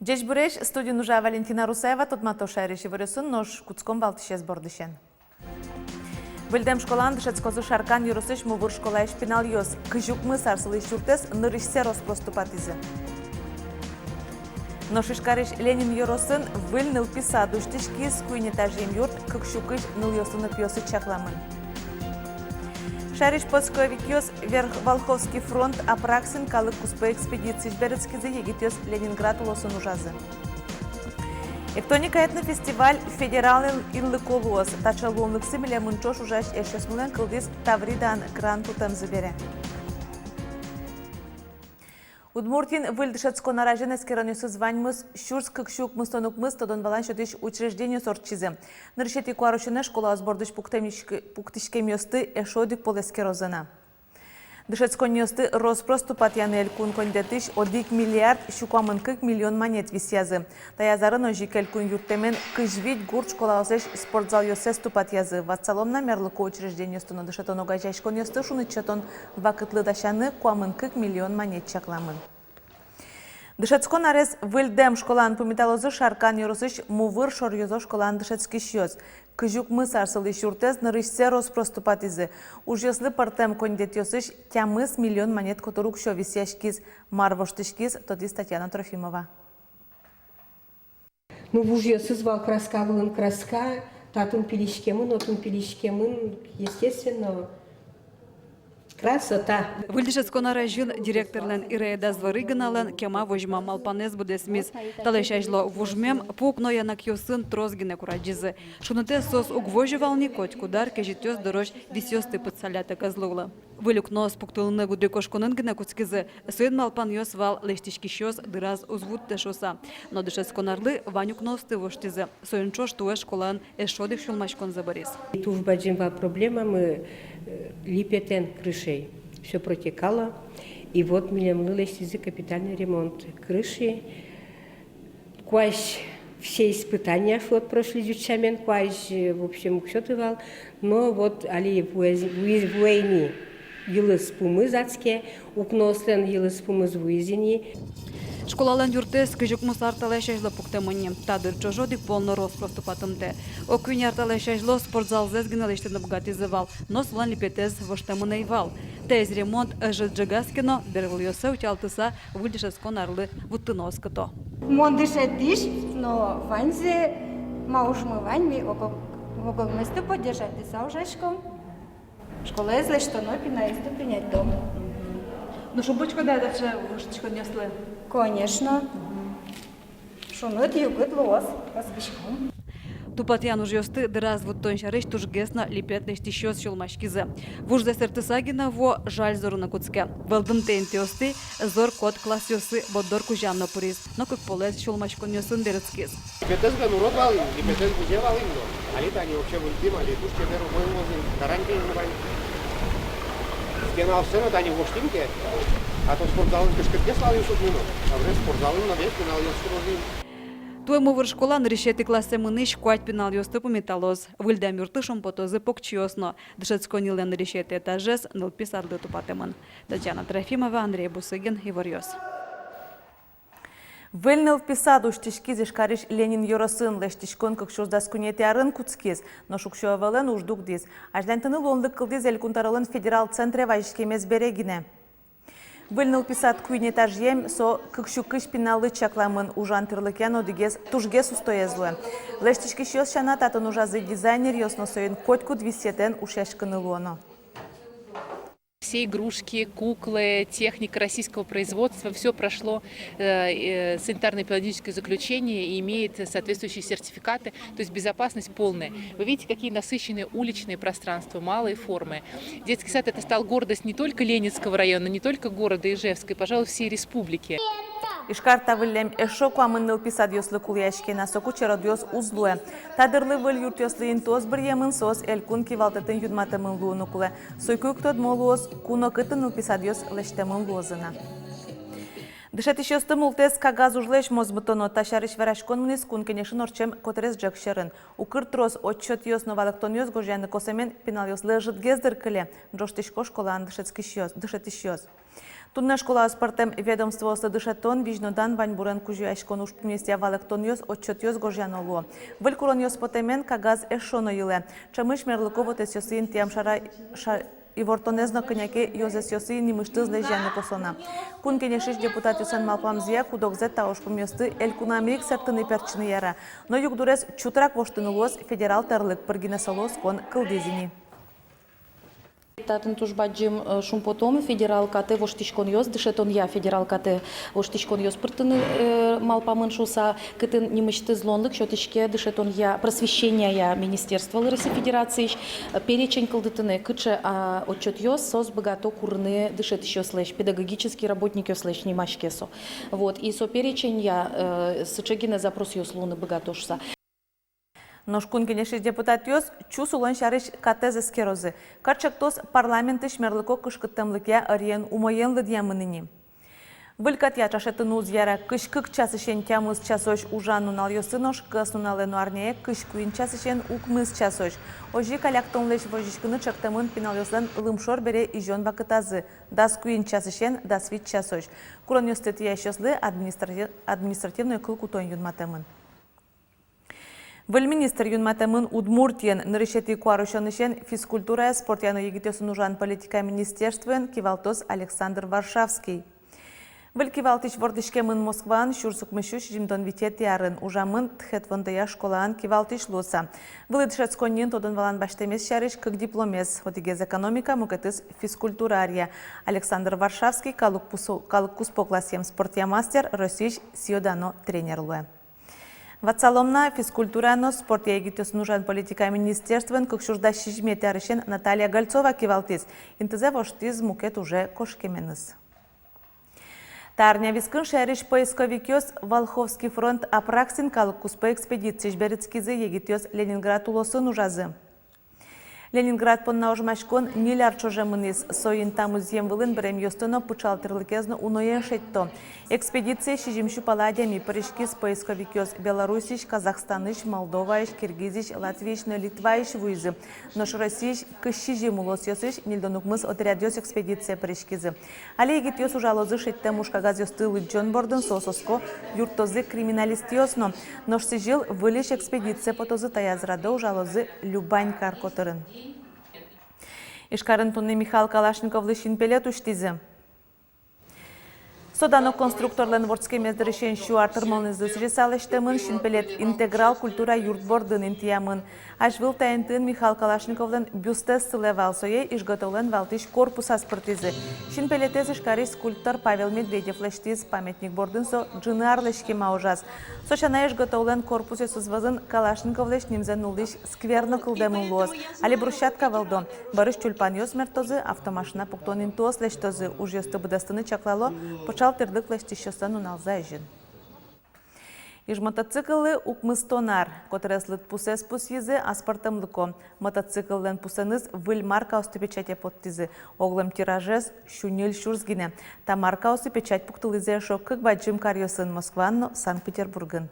Здесь буреш студия нужа Валентина Русаева, тут матоша реши вырысын, нож куцком валтышез бордышен. Выльдем школан дышецкозу шаркан юрусыш мувур школа шпинал йоз. Кыжукмы сарсылы шуртес нырышсе роспроступатизы. Но шишкариш Ленин юросын выль нылписа душтышкиз куйнетажем юрт кыкшукыш нылйосыны пьосы чакламын. Шариш Подсковикёс верх Волховский фронт апраксын калык куспы экспедиции Жберецкизы егитёс Ленинград улосын ужазы. Эктоника этно фестиваль федерален иллыколуос тачалуонлык симиле мынчош ужаш эшесмулен кылдис Тавридан грантутем забере. Удмуртин выльдышецко нараженецкий районысы званьмыз Щурск кыкшук мыстонукмыз тодон валан шотыш учреждение сорчизы. Нарышети куарушене школа сбордыш пуктишке мёсты эшодик полескерозена. Дышецко нёсты роспроступат янель кун кондетыш 1 миллиард щукамын 40 миллион монет висязы. Таязарын ожикель кун юртемен кыжвить гурт школа осеш спортзал йосе ступат язы. Ватсалом на мерлыко учреждение стуно дышетон огажайшко нёсты шунычетон вакытлы дашаны куамын 40 миллион монет чакламын. Дышецко нарез выльдем школан пумиталозы шаркан юрусыш мувыр шорьозо школан дышецкий щёз. Кыжук мы сарсылы шуртез нырышсе роспроступатизы. Ужеслы партем кондетёсыш тямыс миллион монет которук шо висяшкиз марвоштышкиз тодис Татьяна Трофимова. Ну, ужесы звал краска, вылын краска, татун пилишкемын, отун пилишкемын, естественно, красота. Выльдышецко район директорлен Иреда Зварыганален кема вожма малпанез будесмис. Талешажло вожмем пукно янак йосын трозгине кураджизы. Шунуте сос угвожевални коть кудар кежитёс дорож висёсты подсалята козлула. Вылюкно спуктылны гудрекошконын гына куцкизы. Сын малпан йос вал лештишки щёс дыраз узвут тешоса. Но дышецконарлы ванюкносты воштизы. Союнчош туэ школан эшодых шулмашкон заборис. Туж баджимба проблема мы липетен крышей. Все протекало. И вот мне млылись капитальный ремонт крыши. Квась все испытания вот прошли дючамен, квась в общем все тывал. Но вот али в войне елыс пумы зацке, укнослен елыс пумы звуизини. Школалан юртес кыжук мусар талешажло пуктемонне. Тадыр чожодик полно роспроступатымте. Окуняр талешажло спортзал зезгиналиште набгатизывал, но слан липетез воштемунейвал. Тез ремонт жджагаскино бервльосе утялтыса выльдышецко нарлы вуттыноското. Мондыше диш, но ванзе маушмы ваньми огол место поддержать дыса ужашком. Школа изле что нопина и принять дом. Ну шубочка да даже вышечко несли. Конечно. Шунут югут лос, поспешком. Тупатьян уж ёсты дыраз вот тоншарыш туж гесна липет лешти щёс шулмашкизе. Вуж засертысагина во жаль зору на куцке. Велдым тентиосты зор кот класс ёсы боддор кужанно пурис. Но как полез шулмашкон ёсын дерецкиз. Липетез га нурот валин, липетез гузе валин. Али тани вообще вультим, али тушке веру мой возин, гарантия не валин. Стена сцена тани воштимке, а то спортзалын кышкырке славим шутмину. А вре спортзалын на весь пенал ёсы возин. Туему в школан решети классе мыныш куать пенал ёсты по металлоз. Выльдам юртышом потозы покчиосно. Дышецко нилен решети этажес нылписарлы тупатемын. Татьяна Трофимова, Андрей Бусыгин, Иварьёс. Выльныл писаду штишкиз ишкариш Ленин юросын лештишкон кыкшуздас кунети арын куцкиз, но шукшуавален уждук диз. Ажлантыны лонлык кылдиз элькунтарылын федерал центре вайшкемез берегине. Выльныл писат куйнетажем со кыкшукыш пиналы чакламын ужан тырлыкен одигез тужгес устоезлы. Лештишки щёс шана татын ужазы дизайнер ёсно соин котку двисетен ушешканы луоно. Все игрушки, куклы, техника российского производства, все прошло санитарно-эпидемиологическое заключение и имеет соответствующие сертификаты, то есть безопасность полная. Вы видите, какие насыщенные уличные пространства, малые формы. Детский сад — это стал гордость не только Ленинского района, не только города Ижевска, и, пожалуй, всей республики. Ишкарта выльлем эшоку амынныл писад ёслы куляшки на соку черодёс узлуэ. Тадырлы выль юрт ёслы интос бір емын сос элькун кивалтатын юдматымын луыну куле. Сойкук тод молуос куно кытыныл писад ёс лештемын лозына. Дышать еще стымултес кагаз ужлеш мозбутоно ташариш верашкон мунис кун кенешин орчем котерес джекшерин. Укртрос отчет ёс новалактон ёс гожяны косамен пенал ёс лежит гездер кыле. Джоштишко школан дышать еще. Тунна школа спортем ведомство оса дышатон вижнодан вань бурен кужуяшкон уж вместе валактон ёс отчет ёс гожяно ло. Вылькурон ёс потемен кагаз эшоно иле. Чамыш мерлыково тес ёсин тям шара и вортонезно коняке йозес ёсы нимышты злежяны косона. Кун кенешиш депутат юсан малпамзия кудокзет таошкум ёсты эль кунамик сертыны перчины яра. Но югдурес чутрак воштынулос федерал терлык пыргинесолос кон кылдезини. Татын тужбаджим шум потом федерал кате воштишкон ёс дышетон я федерал кате воштишкон ёс пыртыны малпамын шуса кытын немышты злонлык шотишке дышетон я просвещения я министерства Российской Федерации перечень кылдытыны кыче отчет ёс сос богато курны дышет еще слэш педагогический работник ёс слэш немашкесо. Вот и со перечень я сычегина запрос ёс луны богатошса. Ношкун кенешиш депутат ёс чусулон шариш катезе скерозы. Карчактос парламенты шмерлыко кышкыттымлыкя ариен умоенлы дьямыныни. Вылькат я чашетын узьяра кышкык часышен тямыз часош ужану нал ёсынош кысуналену арнее кышкуин часышен укмыз часош. Ожи каляктон леш вожишкыны чактамын пинал ёслан лымшор бере ижон вакытазы. Дас куин часышен дас вит часош. Курон ёстет я ёслы административную кылкутон юнматамын. Вельминистр юнматамын Удмуртиен нарышети куарушанышен физкультура спортяну егитёсын ужан политика министерствен кивалтос Александр Варшавский. Вел кивалтыш вордышкемын Москван шурсукмышу жимдон витет ярын ужамын тхетвондая школаан кивалтыш лоса. Вылыдышат сконнен тодон валан баштемес шарыш как дипломес, хотигез экономика мукетыс физкультурария. Александр Варшавский калыккус покласем спортя мастер, Росич сиодано тренерлуе. Вацаломна физкультурано спорт егитёс нужан политика министерствен кокшурда шижмет ярышен Наталья Гольцова кивалтис. Интезе воштиз мукет уже кошкеменыз. Тарня вискын шериш поисковикёс Волховский фронт апраксин калыккус по экспедиции жберецкизы егитёс Ленинград улосын ужазы. Ленинград понна ожмашкон ниляр чожемынис соин тамузем вылын бірем ёстыно пучалтырлыкезно уноен шетто. Экспедиция шижимшу паладями паришкис поисковикёс Беларусич, Казахстаныш, Молдоваиш, Киргизиш, Латвиш, Литваиш вуйзы. Нош Российш кышижим улос ёсыш нильдонукмыз отряд ёс экспедиция паришкизы. Але егит ёс ужалозы шетте мушкагаз ёсты лыджон бордын сососко юртозы криминалист ёсно. Нош сижил вылиш экспедиция потозы таязрада ужалозы Любань каркотырын. Ишкарын тунны Михаил Калашниковлы шинпелет уштизы. Содано конструкторлен вордске мездеришен шуартырмалны зусри салыштымын шинпелет интеграл культура юртбордын интиямын. Ашвил таянтын Михаил Калашниковлен бюстес сылевал сое изготовлен валтыш корпус аспортизы. Шинпелетез ишкари скульптор Павел Медведев лештиз памятник бордын со джинарлешки маужаз. Сочана изготовлен корпусе сузвазын Калашниковлеш нимзен улыш скверно кылдемын лоз. Али брусчатка валдон. Барыш тюльпан ёс мертозы, автомашина пуктонин туос лештозы. Уж ёсты быдастыны чаклало, почал тырдык лештищосан уналза ежин. Иж мотоциклы укмыстонар, котреслыт пусес пусйызы аспартамлыко. Мотоцикллен пусеныз выль марка осты печате подтизы. Оглым тиражез шунил шурзгине. Та марка осты печать пуктылызе шоккык баджим карьосын Москванно, Санкт-Петербургын.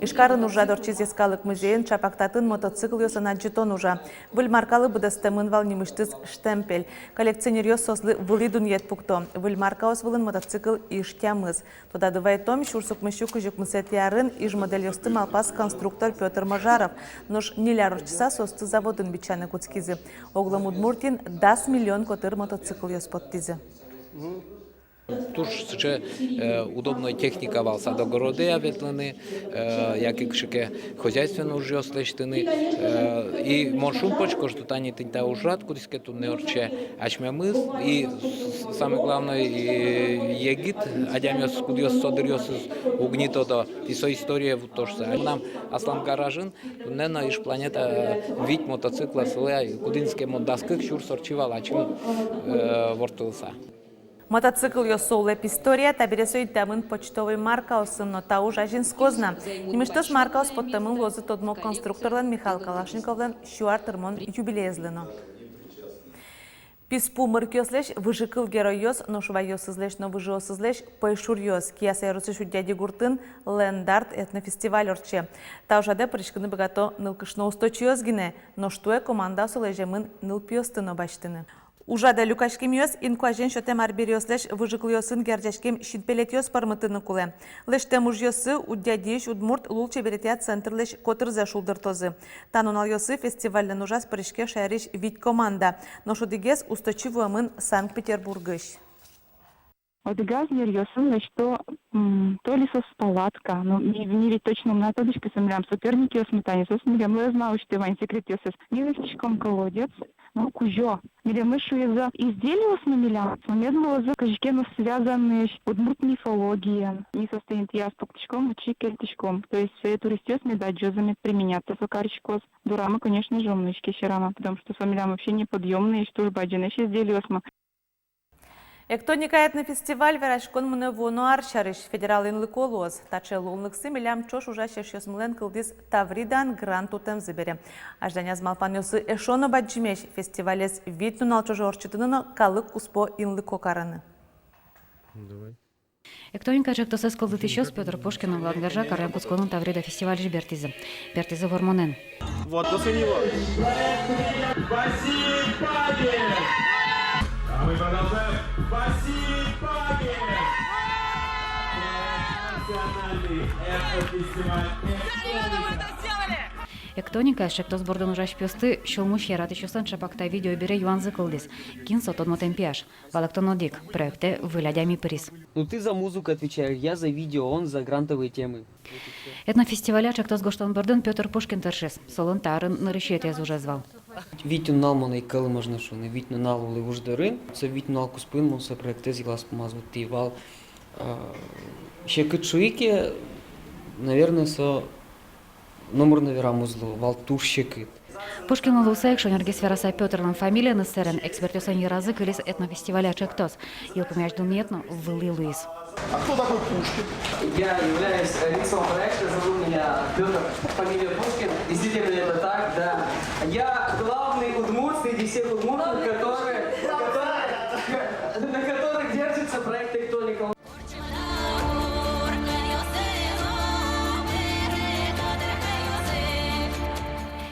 Ишкарын ужа дорчиз ескалык музейн чапактатын мотоцикл ёсына жетон ужа. Выль маркалы быдастымын вал немыштыз штемпель. Коллекционер ёс сослы вылидун ет пукто. Выль марка ос вылын мотоцикл иштямыз. Тода дывайтом шурсук мыщу кыжук мысет ярын иж модель ёсты малпас конструктор Петр Мажаров. Нош нилярчса состы заводын бичаны куцкизы. Оглым Удмуртин 10 миллион котыр мотоцикл ёс подтизы. Туж ще удобна техніка валса до городи ветлини, як і кшике хозяйственно уже ослештини. І маршрут почко, що тані тинта ужрат, кудись тут не орче, аж мямис. І саме головне, єгіт, адяміос, кудіос содиріос угніто до тісо історії в тожсе. Нам аслам гаражин, не на іш планета віть мотоцикла, селе, кудинське модаских, шур сорчивала, чим вортилса. Мотоцикл ёсоулеп история табиресой тамын почтовый марка осынно тау жажин скозна. Немештос марка ос подтамын лозы тодмо конструкторлан Михаил Калашниковлан шуар тырмон юбилеезлено. Писпу мыркёслеш выжикыл геройос, но швайосызлеш, но выжиосызлеш пайшурьос. Киясай русыш дяди гуртын лендарт этнофестиваль орче. Таушаде пришкыны богато нылкышно устойчиос гине, но штуе команда солежемын нылпиостыно баштыны. Ужада люкашкемиос инкуажен шотем арбериослеш выжиклыосын гердяшкем шинпелетиос пармытыны куле. Лештем ужьосы удядиш удмурт лул чеберетия центрлеш котырзе шулдыртозы. Танунальосы фестивальный ужас пришке шайриш вид команда. Но шудигес устойчивуемын Санкт-Петербургыш. Одыгаз нерьёсын, что то ли палатка, но не ведь точно на тодочка сомлям соперники осметани, сосмелям, но я знала, что Иван секрет ёсыс. Не вестичком колодец, но кужо. Милемышу из-за изделия осмелям, медного за кожикем связанные удмурт мифология. Не состоит я с пуктичком, учи кельтичком. То есть туристёс медать джозами применяться. Сокарчикос, дурама, конечно, жомночки щерама, потому что фамилям вообще неподъемные, что ж баджины, изделия осма. Як то никает на фестиваль, верашкон мне воно арчариш федерал инлыколоз. Таче лулныксы милям чош ужаще шесмлен кылдис Тавридан грантутем забере. Ажданя змалпанёсы эшоно баджимеш фестивалес вид нунал чожо орчытыныно калык успо инлыкокараны. Эктоника жектосы скылдыт еще с Петр Пушкин Владгажа Карен Кусконун Таврида фестиваль Бертизы. Бертизы Вормонен. Вот после него. А мы продолжаем. Василий Пагин! Национальный экофестиваль. Эктоника шектос бордон ужаш пёсты шолмуш ярат еще сан шапакта видео бере Юан Зыкылдис. Кинсо тот мотемпиаш. Валактонодик. Проекте вылядями приз. Ну ты за музыку отвечаешь, я за видео, он за грантовые темы. Этнофестиваля шектос гоштон бордон Петр Пушкин торшес. Солон тарын нарышете уже звал. Віть нал мене коли можна що не віть нал ули уждарин. Це віть нал куспин, мон се проекти з глас помазувати вал. Ще кичуйки, наверное, со номер навіраму зло, вал туш ще кит. Пушкин Лусаек, Шонергис Вераса Петрлан фамилия Нессерен, экспертёсан язык или этнофестиваля чектос. Ил помяжду метно вылил Луис. А кто такой Пушкин? Я являюсь лицом проекта, зовут меня Петр, фамилия Пушкин. Действительно это так, да. Я главный удмурт среди всех удмуртов, на которых держится проект «Тектоника».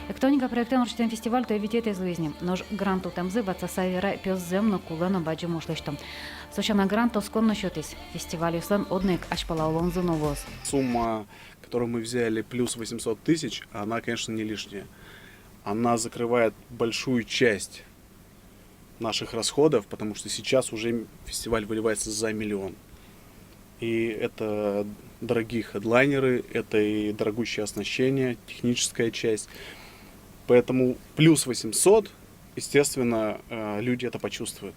Эктоника проектен орчтен фестиваль то evitет из жизни. Нож гранту темзы вацасайра пёс земно кулено баджи мушлештом. Сочана грант тоскон насчетись. Фестиваль услен однек аж палаулонзу новоз. Сумма, которую мы взяли, плюс 800 тысяч, она, конечно, не лишняя. Она закрывает большую часть наших расходов, потому что сейчас уже фестиваль выливается за 1 миллион. И это дорогие хедлайнеры, это и дорогущее оснащение, техническая часть. Поэтому плюс 800, естественно, люди это почувствуют.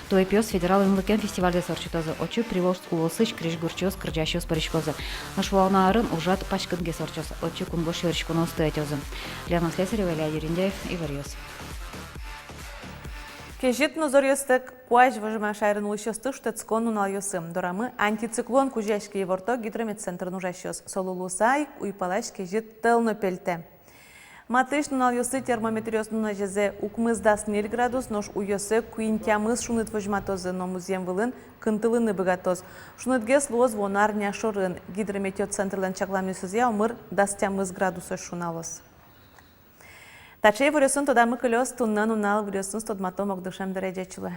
То и пёс федерал инлыкен фестиваль сорчитозы. Очи привоз улосыч криш гурчоз крыжащос паричкозы. Наш волнарын ужат пачкынге сорчоз. Очи кунгош верчкуно стоятозы. Лена Слесарева, Илья Ериндяев и Варьёс. Кежит нозорьёстык куаж выжима шайрын улышёсты штецкон нунальёсым. Дорамы антициклон кужашки еворто гидрометцентр нужащёс. Солулусай уйпалаш кежит тылно пельте. Матыш нунальёсы термометриос нунажезе укмыздас 0 градус, нож уйёсы куинтямыз шуныт выжматозы, но музем вылын кынтылыны быгатоз. Шунытгес лоз вонар няшорын. Гидрометеоцентрлен чакламнюсызя умыр дастямыз градусы шуналос. Тачей вырёсын тода мы кылёс туннан унал вырёсын стодматом огдышем дәрәҗәчілі.